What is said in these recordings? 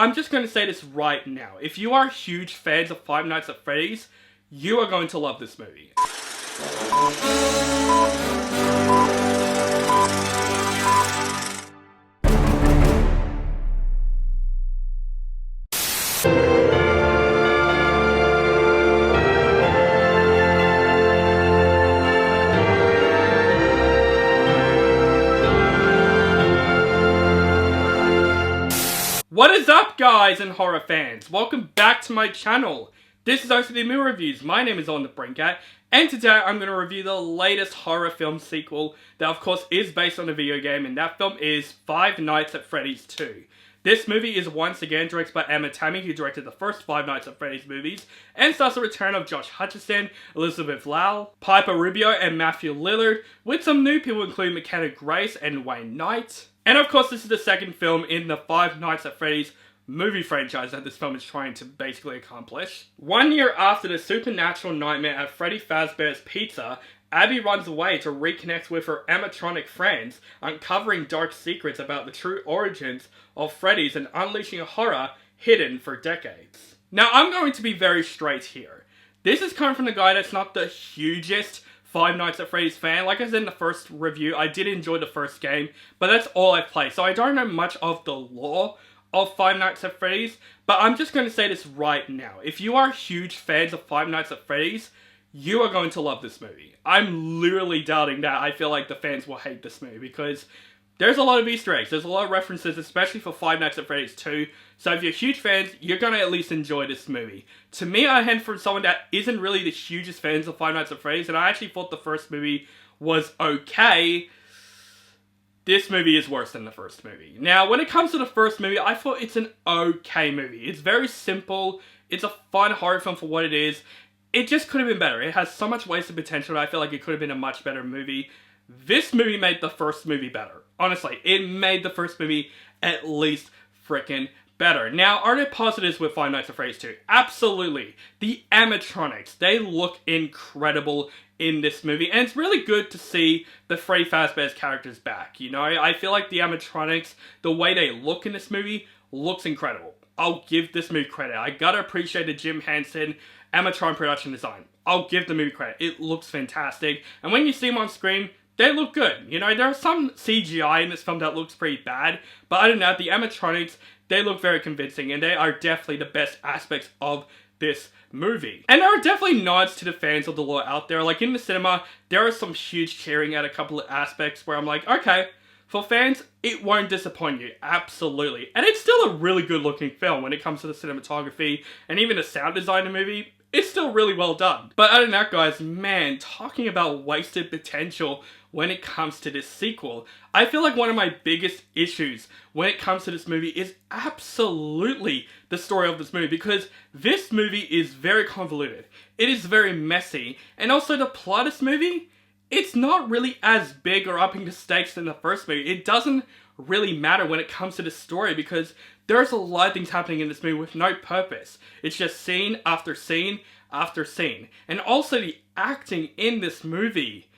I'm just going to say this right now. If you are huge fans of Five Nights at Freddy's, you are going to love this movie. What is up, guys and horror fans? Welcome back to my channel. This is OCD Movie Reviews. My name is On the Brinkat, and today I'm going to review the latest horror film sequel that of course is based on a video game, and that film is Five Nights at Freddy's 2. This movie is once again directed by Tammi, who directed the first Five Nights at Freddy's movies, and stars the return of Josh Hutcherson, Elizabeth Lail, Piper Rubio, and Matthew Lillard, with some new people including Mckenna and Wayne Knight. And of course, this is the second film in the Five Nights at Freddy's movie franchise that this film is trying to basically accomplish. 1 year after the supernatural nightmare at Freddy Fazbear's Pizza, Abby runs away to reconnect with her animatronic friends, uncovering dark secrets about the true origins of Freddy's and unleashing a horror hidden for decades. Now, I'm going to be very straight here. This is coming from the guy that's not the hugest Five Nights at Freddy's fan. Like I said in the first review, I did enjoy the first game, but that's all I've played, so I don't know much of the lore of Five Nights at Freddy's, but I'm just going to say this right now. If you are huge fans of Five Nights at Freddy's, you are going to love this movie. I'm literally doubting that I feel like the fans will hate this movie, because there's a lot of Easter eggs, there's a lot of references, especially for Five Nights at Freddy's 2, so if you're huge fans, you're going to at least enjoy this movie. To me, I hand from someone that isn't really the hugest fans of Five Nights at Freddy's, and I actually thought the first movie was okay. This movie is worse than the first movie. Now, when it comes to the first movie, I thought it's an okay movie. It's very simple, it's a fun horror film for what it is. It just could have been better. It has so much wasted potential, and I feel like it could have been a much better movie. This movie made the first movie better. Honestly, it made the first movie at least freaking better. Now, are there positives with Five Nights at Freddy's 2? Absolutely. The animatronics, they look incredible in this movie, and it's really good to see the Freddy Fazbear's characters back, you know? I feel like the animatronics, the way they look in this movie, looks incredible. I'll give this movie credit. I gotta appreciate the Jim Henson animatronic production design. I'll give the movie credit. It looks fantastic, and when you see them on screen, they look good. You know, there are some CGI in this film that looks pretty bad, but other than that, the animatronics, they look very convincing, and they are definitely the best aspects of this movie. And there are definitely nods to the fans of the lore out there. Like in the cinema, there is some huge cheering at a couple of aspects where I'm like, okay, for fans, it won't disappoint you. Absolutely. And it's still a really good looking film when it comes to the cinematography and even the sound design of the movie. It's still really well done. But other than that, guys, man, talking about wasted potential when it comes to this sequel, I feel like one of my biggest issues when it comes to this movie is absolutely the story of this movie, because this movie is very convoluted. It is very messy, and also the plot of this movie, it's not really as big or upping the stakes than the first movie. It doesn't really matter when it comes to the story, because there's a lot of things happening in this movie with no purpose. It's just scene after scene after scene. And also the acting in this movie,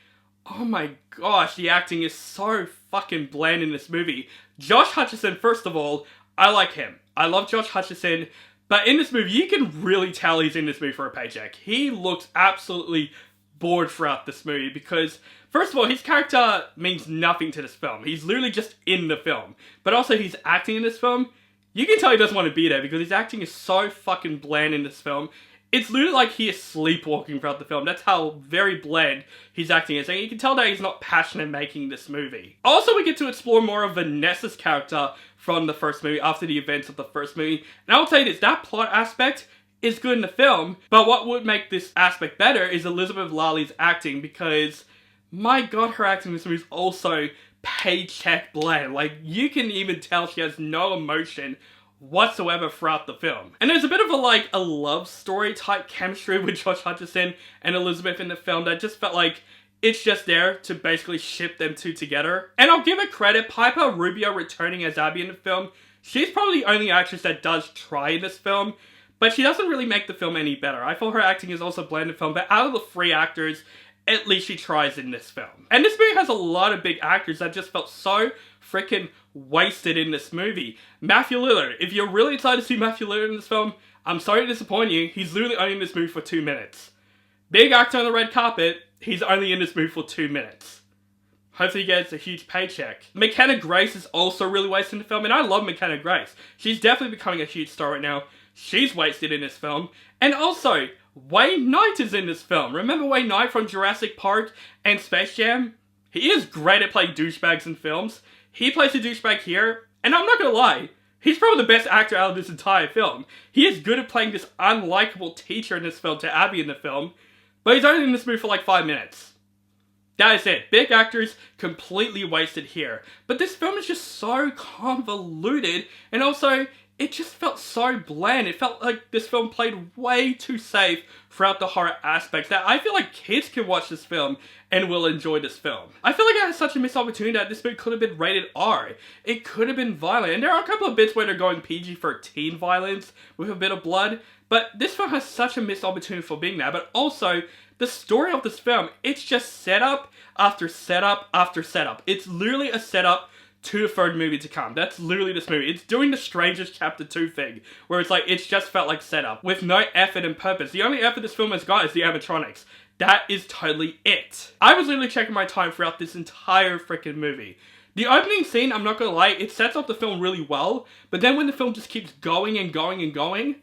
oh my gosh, the acting is so fucking bland in this movie. Josh Hutcherson, first of all, I like him. I love Josh Hutcherson, but in this movie, you can really tell he's in this movie for a paycheck. He looks absolutely bored throughout this movie because, first of all, his character means nothing to this film. He's literally just in the film. But also, he's acting in this film. You can tell he doesn't want to be there because his acting is so fucking bland in this film. It's literally like he is sleepwalking throughout the film. That's how very bland his acting is. And you can tell that he's not passionate making this movie. Also, we get to explore more of Vanessa's character from the first movie after the events of the first movie. And I'll tell you this, that plot aspect is good in the film, but what would make this aspect better is Elizabeth Lail's acting, because my god, her acting in this movie is also paycheck bland. Like, you can even tell she has no emotion whatsoever throughout the film. And there's a bit of a love story type chemistry with Josh Hutcherson and Elizabeth in the film that just felt like it's just there to basically ship them two together. And I'll give it credit, Piper Rubio returning as Abby in the film, she's probably the only actress that does try in this film, but she doesn't really make the film any better. I thought her acting is also bland in the film, but out of the three actors, at least she tries in this film. And this movie has a lot of big actors that just felt so freaking wasted in this movie. Matthew Lillard, if you're really excited to see Matthew Lillard in this film, I'm sorry to disappoint you, he's literally only in this movie for 2 minutes. Big actor on the red carpet, he's only in this movie for 2 minutes. Hopefully he gets a huge paycheck. Mckenna Grace is also really wasted in the film, and I love Mckenna Grace. She's definitely becoming a huge star right now. She's wasted in this film. And also, Wayne Knight is in this film. Remember Wayne Knight from Jurassic Park and Space Jam? He is great at playing douchebags in films. He plays a douchebag here, and I'm not gonna lie, he's probably the best actor out of this entire film. He is good at playing this unlikable teacher in this film to Abby in the film, but he's only in this movie for like 5 minutes. That is it. Big actors completely wasted here. But this film is just so convoluted, and also, it just felt so bland. It felt like this film played way too safe throughout the horror aspects that I feel like kids can watch this film and will enjoy this film. I feel like it has such a missed opportunity that this movie could have been rated R. It could have been violent, and there are a couple of bits where they're going PG-13 violence with a bit of blood, but this film has such a missed opportunity for being that. But also, the story of this film, it's just setup after setup after setup. It's literally a setup to the third movie to come. That's literally this movie. It's doing the Strangers Chapter 2 thing, where it's like, it's just felt like setup, with no effort and purpose. The only effort this film has got is the animatronics. That is totally it. I was literally checking my time throughout this entire freaking movie. The opening scene, I'm not gonna lie, it sets up the film really well, but then when the film just keeps going and going and going,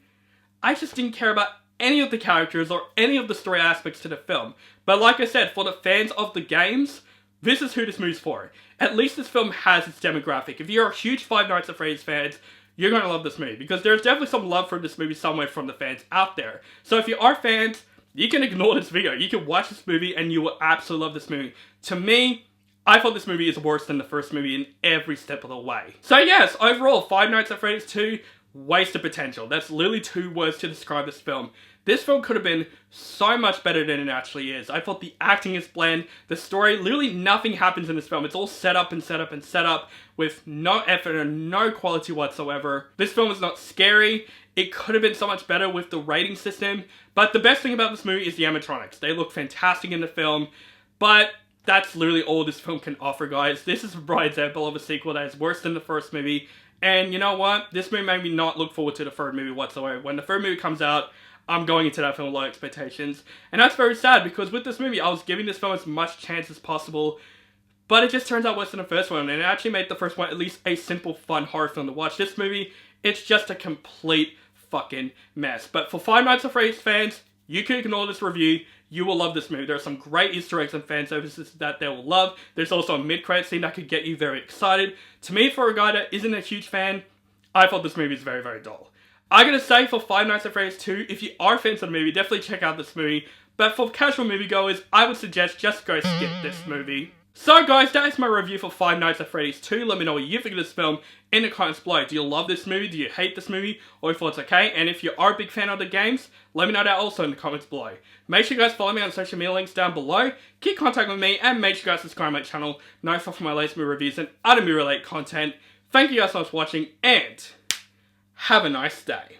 I just didn't care about any of the characters or any of the story aspects to the film. But like I said, for the fans of the games, this is who this movie's for. At least this film has its demographic. If you're a huge Five Nights at Freddy's fans, you're going to love this movie, because there's definitely some love for this movie somewhere from the fans out there. So if you are fans, you can ignore this video. You can watch this movie and you will absolutely love this movie. To me, I thought this movie is worse than the first movie in every step of the way. So yes, overall, Five Nights at Freddy's 2, wasted potential. That's literally 2 words to describe this film. This film could have been so much better than it actually is. I thought the acting is bland. The story, literally nothing happens in this film. It's all set up and set up and set up with no effort and no quality whatsoever. This film is not scary. It could have been so much better with the rating system. But the best thing about this movie is the animatronics. They look fantastic in the film. But that's literally all this film can offer, guys. This is a bright example of a sequel that is worse than the first movie. And you know what? This movie made me not look forward to the third movie whatsoever. When the third movie comes out, I'm going into that film with low expectations. And that's very sad, because with this movie, I was giving this film as much chance as possible, but it just turns out worse than the first one, and it actually made the first one at least a simple, fun horror film to watch. This movie, it's just a complete fucking mess. But for Five Nights at Freddy's fans, you can ignore this review. You will love this movie. There are some great Easter eggs and fan services that they will love. There's also a mid-credit scene that could get you very excited. To me, for a guy that isn't a huge fan, I thought this movie is very, very dull. I'm gonna say for Five Nights at Freddy's 2, if you are fans of the movie, definitely check out this movie. But for casual moviegoers, I would suggest just go skip this movie. So guys, that is my review for Five Nights at Freddy's 2. Let me know what you think of this film in the comments below. Do you love this movie? Do you hate this movie? Or you thought it's okay? And if you are a big fan of the games, let me know that also in the comments below. Make sure you guys follow me on social media links down below. Keep contact with me, and make sure you guys subscribe to my channel. Notify for my latest movie reviews and other movie related content. Thank you guys so much for watching, and have a nice day.